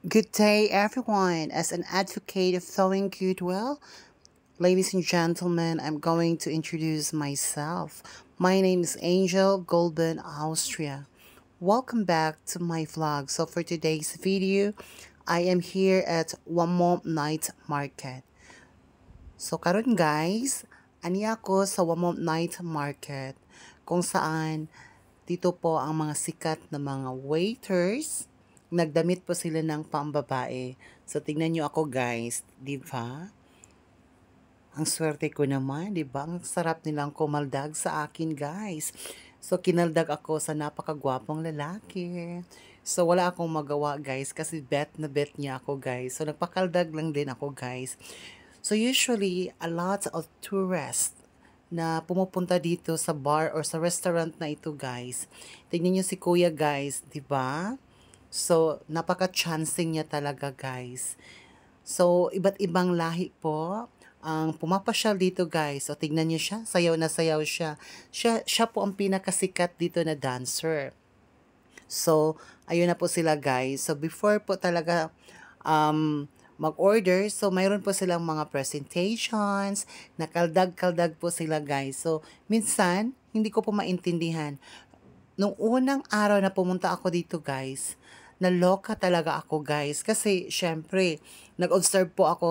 Good day, everyone. As an advocate of sewing goodwill, ladies and gentlemen, I'm going to introduce myself. My name is Angel Goldben, Austria. Welcome back to my vlog. So for today's video, I am here at Wamom Night Market. So karon guys, ani ako sa Wamom Night Market kung saan dito po ang mga sikat na mga waiters. Nagdamit po sila ng pambabae. So tingnan nyo ako guys, di ba? Ang swerte ko naman, di ba? Ang sarap nilang kumaldag sa akin guys. So kinaldag ako sa napakagwapong lalaki. So wala akong magawa guys kasi bet na bet niya ako guys. So nagpakaldag lang din ako guys. So usually, a lot of tourists na pumupunta dito sa bar or sa restaurant na ito, guys. Tingnan niyo si Kuya, guys, 'di ba? So, napaka-chancing niya talaga, guys. So, iba't ibang lahi po ang pumapasyal dito, guys. So, tignan niyo siya, sayaw na sayaw siya. Siya po ang pinakasikat dito na dancer. So, ayun na po sila guys. So, before po talaga mag-order, so mayroon po silang mga presentations, nakaldag-kaldag po sila guys. So, minsan, hindi ko po maintindihan. Nung unang araw na pumunta ako dito guys, naloka talaga ako guys. Kasi, syempre, nag-observe po ako,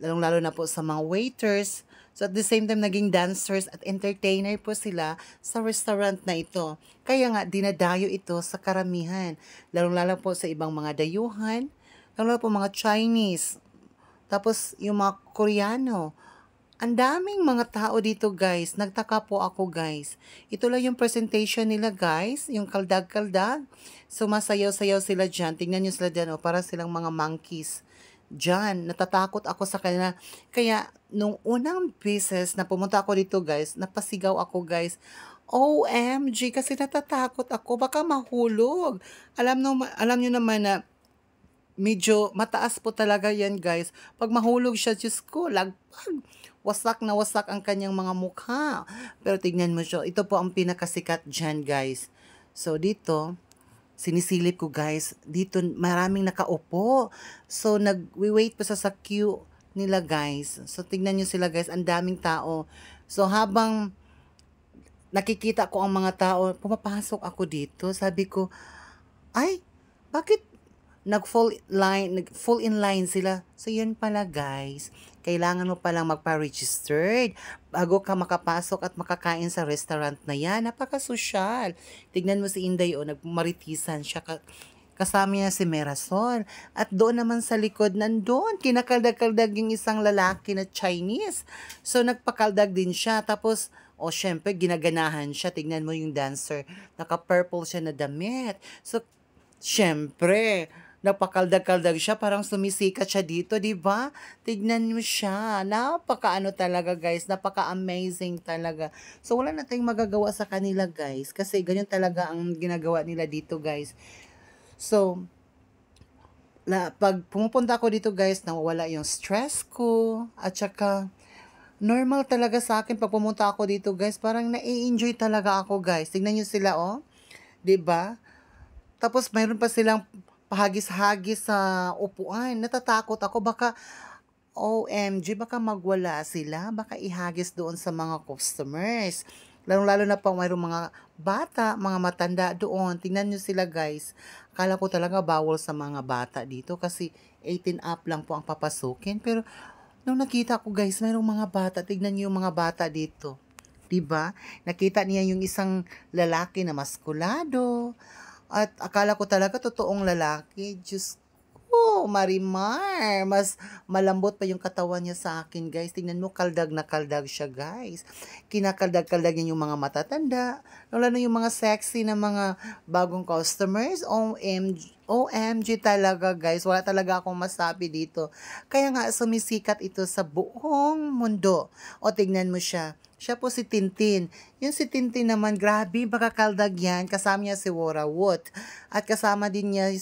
lalong-lalo na po sa mga waiters. So at the same time, naging dancers at entertainer po sila sa restaurant na ito. Kaya nga, dinadayo ito sa karamihan. Lalong-lalo po sa ibang mga dayuhan, lalong po mga Chinese, tapos yung mga Koreano. Ang daming mga tao dito guys. Nagtaka po ako guys. Ito lang yung presentation nila guys. Yung kaldag-kaldag. So masayaw-sayaw sila dyan. Tingnan nyo sila dyan. Oh, para silang mga monkeys. Diyan, natatakot ako sa kanila. Kaya, nung unang beses na pumunta ako dito guys, napasigaw ako guys. OMG, kasi natatakot ako. Baka mahulog. Alam nyo naman na medyo mataas po talaga yan guys. Pag mahulog siya, Diyos ko, lagpag. Wasak na wasak ang kanyang mga mukha. Pero tignan mo siya, ito po ang pinakasikat dyan guys. So dito, sinisilip ko guys, dito maraming nakaupo. So nag-wait pa sa queue nila guys. So tignan nyo sila guys, ang daming tao. So habang nakikita ko ang mga tao, pumapasok ako dito. Sabi ko, ay, bakit full in line sila. So, yun pala guys. Kailangan mo palang magpa-registered bago ka makapasok at makakain sa restaurant na yan. Napaka-social. Tignan mo si Inday, o nagmaritisan siya. Kasama niya si Merasol. At doon naman sa likod, nandun, kinakaldag-kaldag yung isang lalaki na Chinese. So, nagpakaldag din siya. Tapos, syempre, ginaganahan siya. Tignan mo yung dancer. Naka-purple siya na damit. So, syempre, napakaldag-kaldag siya, parang sumisikat siya dito, di ba? Tignan mo siya. Napaka-ano talaga, guys. Napaka-amazing talaga. So, wala na tayong magagawa sa kanila, guys. Kasi ganyan talaga ang ginagawa nila dito, guys. So, pag pumupunta ako dito, guys, nawawala yung stress ko. At saka, normal talaga sa akin pag pumunta ako dito, guys. Parang nai-enjoy talaga ako, guys. Tignan nyo sila, oh. 'Di ba? Tapos mayroon pa silang pahagis-hagis sa upuan. Natatakot ako baka OMG, baka magwala sila, baka ihagis doon sa mga customers. Lalo-lalo na pang mayroong mga bata, mga matanda doon. Tingnan nyo sila guys. Akala ko talaga bawal sa mga bata dito kasi 18 up lang po ang papasukin. Pero nung nakita ko guys, mayroong mga bata. Tignan nyo yung mga bata dito. 'Di ba? Nakita niya yung isang lalaki na maskulado. At akala ko talaga totoong lalaki. Diyos ko, Marimar. Mas malambot pa yung katawan niya sa akin, guys. Tingnan mo, kaldag na kaldag siya, guys. Kinakaldag-kaldag niya yung mga matatanda. Lalo na yung mga sexy na mga bagong customers. OMG, OMG talaga, guys. Wala talaga akong masabi dito. Kaya nga, sumisikat ito sa buong mundo. O, tignan mo siya. Siya po si Tintin. Yung si Tintin naman, grabe, baka kaldag yan. Kasama niya si Wora Wood. At kasama din niya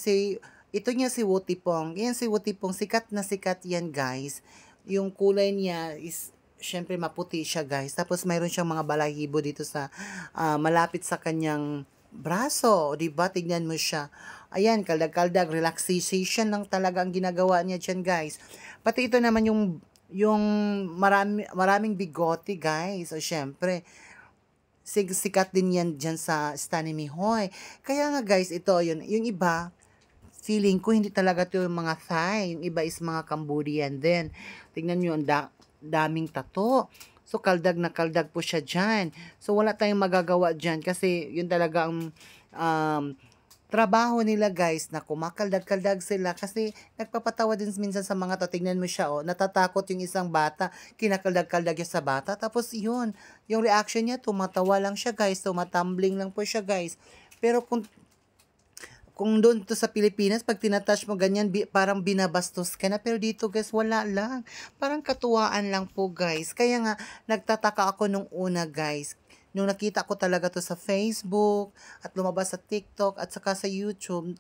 ito niya si Wutipong. Yan si Wutipong, sikat na sikat yan, guys. Yung kulay niya is, syempre maputi siya, guys. Tapos mayroon siyang mga balahibo dito sa, malapit sa kanyang braso. O, diba? Tignan mo siya. Ayan, kaldag-kaldag, relaxation lang talaga ang ginagawa niya diyan, guys. Pati ito naman yung maraming bigote, guys. O syempre, sikat din yan dyan sa Stanley Mihoy. Kaya nga guys, ito, yung iba, feeling ko hindi talaga to yung mga Thai. Yung iba is mga Cambodian din. Tingnan nyo, ang daming tato. So, kaldag na kaldag po siya dyan. So, wala tayong magagawa dyan kasi yun talaga ang trabaho nila guys na kumakaldag-kaldag sila kasi nagpapatawa din minsan sa mga to. Tingnan mo siya, oh, natatakot yung isang bata, kinakaldag-kaldag niya sa bata, tapos yun, yung reaction niya, tumatawa lang siya guys, tumatumbling lang po siya guys. Pero kung doon to sa Pilipinas, pag tinatouch mo ganyan, parang binabastos ka na. Pero dito guys, wala lang. Parang katuwaan lang po guys. Kaya nga, nagtataka ako nung una guys. Nung nakita ko talaga to sa Facebook, at lumabas sa TikTok, at saka sa YouTube,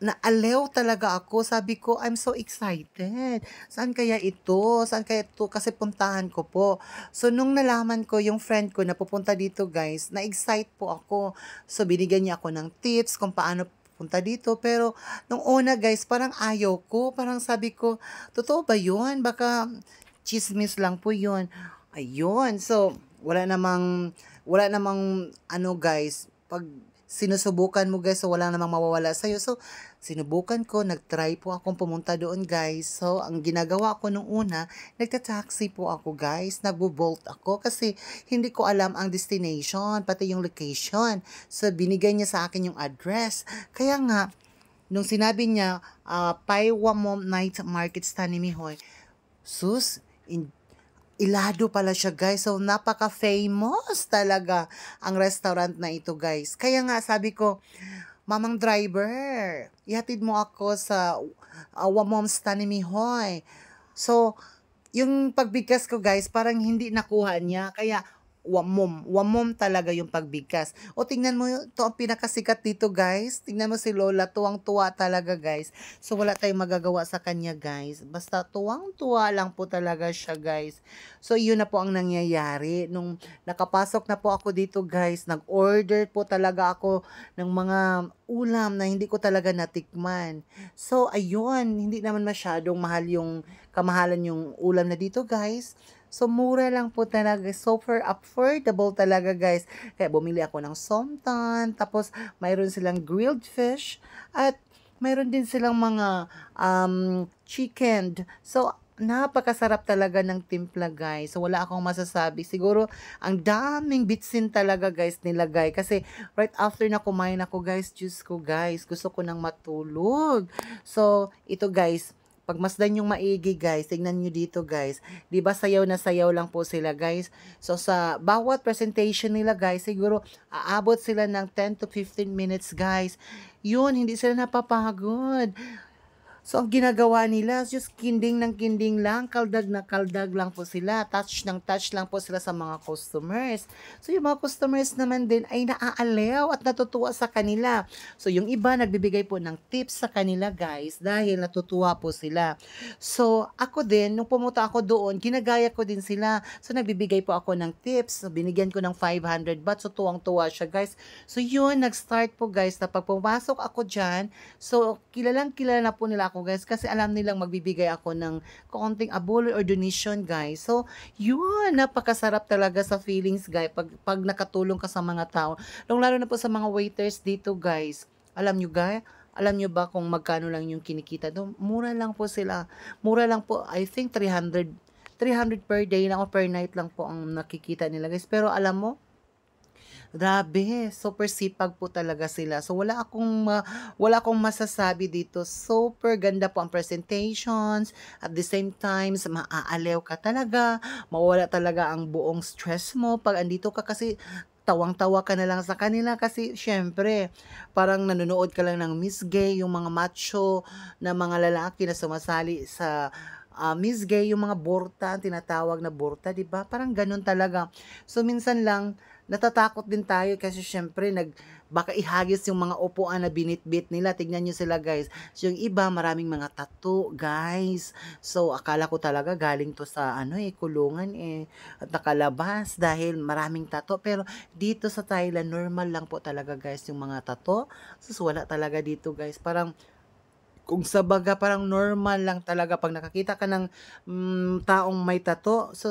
naalew talaga ako. Sabi ko, I'm so excited. Saan kaya ito? Saan kaya ito? Kasi puntahan ko po. So, nung nalaman ko, yung friend ko na pupunta dito, guys, na-excite po ako. So, binigyan niya ako ng tips kung paano punta dito. Pero, nung una, guys, parang ayaw ko. Parang sabi ko, totoo ba yun? Baka chismis lang po yun. Ayun. So, wala namang ano guys, pag sinusubukan mo guys, so wala namang mawawala sa'yo. So, sinubukan ko, nag-try po akong pumunta doon guys. So, ang ginagawa ko nung una, nagta-taxi po ako guys, nagbo-bolt ako kasi hindi ko alam ang destination, pati yung location. So, binigay niya sa akin yung address. Kaya nga, nung sinabi niya, Paiwamom Night Market Stanley Mihoy, sus, ilado pala siya guys. So, napaka-famous talaga ang restaurant na ito guys. Kaya nga sabi ko, Mamang driver, ihatid mo ako sa Wamom Stanley Mihoy. So, yung pagbigkas ko guys, parang hindi nakuha niya. Kaya, wamom talaga yung pagbigkas. O tingnan mo, ito ang pinakasikat dito guys. Tingnan mo si Lola, tuwang-tuwa talaga guys. So wala tayong magagawa sa kanya guys. Basta tuwang-tuwa lang po talaga siya guys. So yun na po ang nangyayari. Nung nakapasok na po ako dito guys, nag-order po talaga ako ng mga ulam na hindi ko talaga natikman. So ayun, hindi naman masyadong mahal yung kamahalan yung ulam na dito guys. So, mura lang po talaga. Super affordable talaga, guys. Kaya bumili ako ng somtan. Tapos, mayroon silang grilled fish. At mayroon din silang mga chicken. So, napakasarap talaga ng timpla, guys. So, wala akong masasabi. Siguro, ang daming bitsin talaga, guys, nilagay. Kasi, right after na kumain ako, guys, Diyos ko, guys, gusto ko nang matulog. So, ito, guys, pagmasdan yung maigi guys, tingnan nyo dito guys. 'Di ba sayaw na sayaw lang po sila guys. So sa bawat presentation nila guys, siguro aabot sila ng 10 to 15 minutes guys. Yun, hindi sila napapagod. So, ang ginagawa nila, just kinding ng kinding lang, kaldag na kaldag lang po sila, touch ng touch lang po sila sa mga customers. So, yung mga customers naman din ay naaalew at natutuwa sa kanila. So, yung iba nagbibigay po ng tips sa kanila guys dahil natutuwa po sila. So, ako din, nung pumunta ako doon, ginagaya ko din sila. So, nagbibigay po ako ng tips. So, binigyan ko ng 500 baht. So, tuwang-tuwa siya guys. So, yun, nag-start po guys na pag pumasok ako dyan, so, kilalang kilala na po nila ako guys kasi alam nilang magbibigay ako ng konting abulon or donation guys. So, yun, napakasarap talaga sa feelings guys pag nakatulong ka sa mga tao. Lalo na po sa mga waiters dito guys. Alam nyo ba kung magkano lang yung kinikita doon? Mura lang po sila. Mura lang po, I think 300 per day lang o per night lang po ang nakikita nila guys. Pero alam mo, grabe, super sipag po talaga sila. So wala akong masasabi dito. Super ganda po ang presentations. At the same time, maaalew ka talaga. Mawala talaga ang buong stress mo pag andito ka kasi tawang-tawa ka na lang sa kanila kasi syempre parang nanonood ka lang ng Miss Gay, yung mga macho na mga lalaki na sumasali sa Miss Gay, yung mga borta, tinatawag na borta, 'di ba? Parang ganun talaga. So minsan lang natatakot din tayo kasi syempre baka ihagis yung mga upuan na binitbit nila. Tignan nyo sila guys. So, yung iba, maraming mga tattoo, guys. So, akala ko talaga galing to sa kulungan at nakalabas dahil maraming tattoo. Pero dito sa Thailand, normal lang po talaga guys yung mga tattoo. So, wala talaga dito guys. Parang kung sa baga parang normal lang talaga pag nakakita ka ng taong may tattoo. So,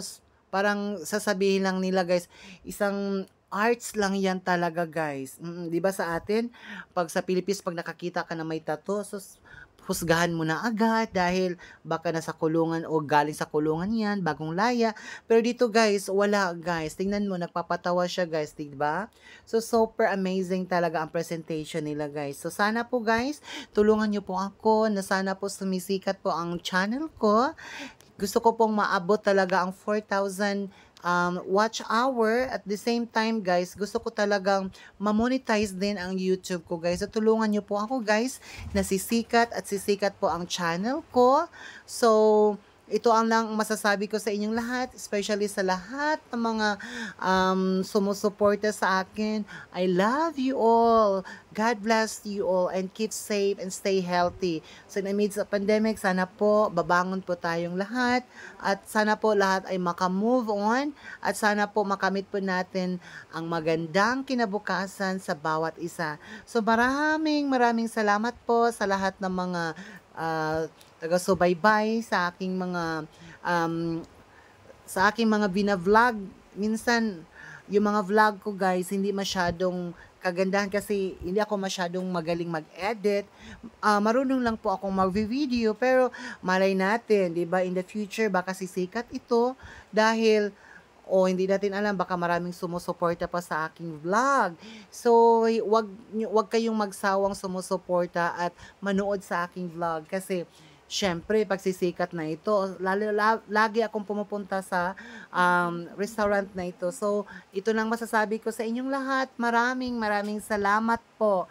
parang sasabihin lang nila guys, isang arts lang yan talaga guys. 'Di ba sa atin, pag sa Philippines pag nakakita ka na may tattoo, so husgahan mo na agad dahil baka nasa kulungan o galing sa kulungan yan, bagong laya. Pero dito guys, wala guys. Tingnan mo, nagpapatawa siya guys, 'di ba? So, super amazing talaga ang presentation nila guys. So, sana po guys, tulungan niyo po ako na sana po sumisikat po ang channel ko. Gusto ko pong maabot talaga ang 4,000 watch hour. At the same time, guys, gusto ko talagang ma-monetize din ang YouTube ko, guys. So, tulungan nyo po ako, guys, na sisikat at sisikat po ang channel ko. So, ito ang lang masasabi ko sa inyong lahat, especially sa lahat ng mga sumusuporta sa akin. I love you all. God bless you all and keep safe and stay healthy. So, in the midst of pandemic, sana po babangon po tayong lahat at sana po lahat ay makamove on at sana po makamit po natin ang magandang kinabukasan sa bawat isa. So, maraming salamat po sa lahat ng mga taga-subaybay sa aking mga bina-vlog. Minsan, yung mga vlog ko guys, hindi masyadong kagandahan kasi hindi ako masyadong magaling mag-edit. Marunong lang po akong mag-video, pero malay natin, 'di ba, in the future baka sisikat ito dahil hindi natin alam, baka maraming sumusuporta pa sa aking vlog. So, wag kayong magsawang sumusuporta at manood sa aking vlog kasi syempre, pagsisikat na ito, lagi akong pumupunta sa restaurant na ito. So, ito lang masasabi ko sa inyong lahat. Maraming salamat po.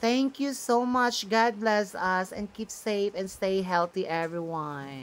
Thank you so much. God bless us and keep safe and stay healthy, everyone.